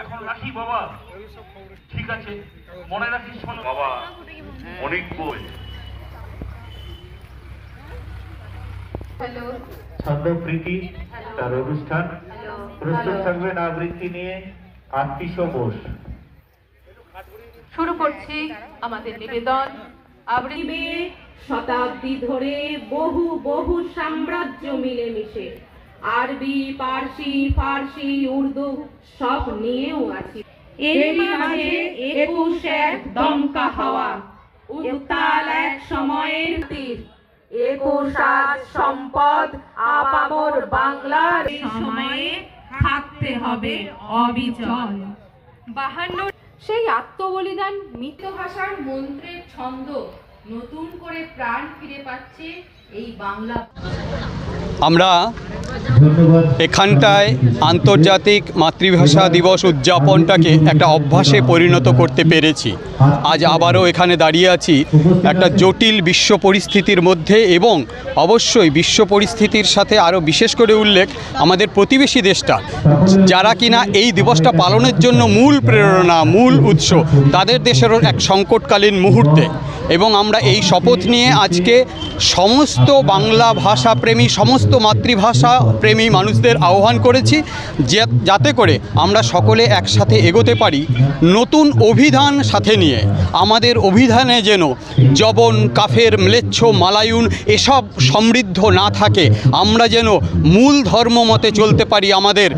এখন রাখি বাবা, ঠিক আছে, মনে রাখিস শোনো বাবা, অনেক বই। ছন্দপ্রীতি তার অনুষ্ঠান প্রস্তুত থাকবেন আবৃত্তি নিয়ে আত্মীশ বোস। শুরু করছি আমাদের নিবেদন আবৃত্তি। শতাব্দী ধরে বহু বহু সাম্রাজ্য মিলেমিশে আরবি, পার্সি, ফার্সি, উর্দু সব নিয়েও আছি। এর মাঝে 21 এক দমকা হাওয়া, উত্তাল এক সময়ের তীর, 21 আজ সম্পদ আপামর বাংলার, এই সময়ে থাকতে হবে অবিচল। 52 সেই আত্মবলিদান মিতভাষার মন্ত্রের ছন্দ নতুন করে প্রাণ ফিরে পাচ্ছে এই বাংলা। আমরা এখানটায় আন্তর্জাতিক মাতৃভাষা দিবস উদযাপনটাকে একটা অভ্যাসে পরিণত করতে পেরেছি। আজ আবারও এখানে দাঁড়িয়ে আছি একটা জটিল বিশ্ব পরিস্থিতির মধ্যে, এবং অবশ্যই বিশ্ব পরিস্থিতির সাথে আরও বিশেষ করে উল্লেখ আমাদের প্রতিবেশী দেশটা, যারা কিনা এই দিবসটা পালনের জন্য মূল প্রেরণা, মূল উৎস, তাদের দেশেরও এক সংকটকালীন মুহূর্তে। এবং আমরা এই শপথ নিয়ে আজকে সমস্ত বাংলা ভাষাপ্রেমী, সমস্ত মাতৃভাষা প্রেমী মানুষদের আহ্বান করেছি, যাতে করে আমরা সকলে একসাথে এগোতে পারি নতুন অভিধান সাথে নিয়ে। আমাদের অভিধানে যেন জবন, কাফের, ম্লেচ্ছ, মালায়ুন এসব সমৃদ্ধ না থাকে, আমরা যেন মূল ধর্ম মতে চলতে পারি, আমাদের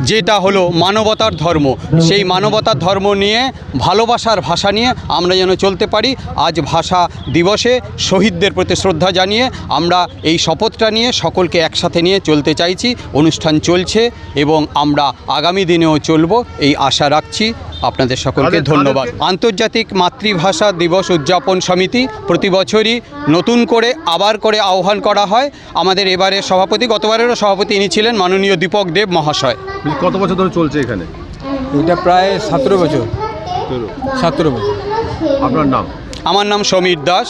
যেটা হলো মানবতার ধর্ম। সেই মানবতার ধর্ম নিয়ে, ভালোবাসার ভাষা নিয়ে আমরা যেন চলতে পারি। আজ ভাষা দিবসে শহীদদের প্রতি শ্রদ্ধা জানিয়ে আমরা এই শপথটা নিয়ে সকলকে একসাথে নিয়ে চলতে চাইছি। অনুষ্ঠান চলছে এবং আমরা আগামী দিনেও চলব, এই আশা রাখছি। আপনাদের সকলকে ধন্যবাদ। আন্তর্জাতিক মাতৃভাষা দিবস উদযাপন সমিতি প্রতি বছরই নতুন করে আবার করে আহ্বান করা হয়। আমাদের এবারের সভাপতি, গতবারেরও সভাপতি ইনি ছিলেন মাননীয় দীপক দেব মহাশয়। কত বছর ধরে চলছে এখানে? এটা প্রায় 17 বছর। 17 বছর। আপনার নাম? আমার নাম সমীর দাস।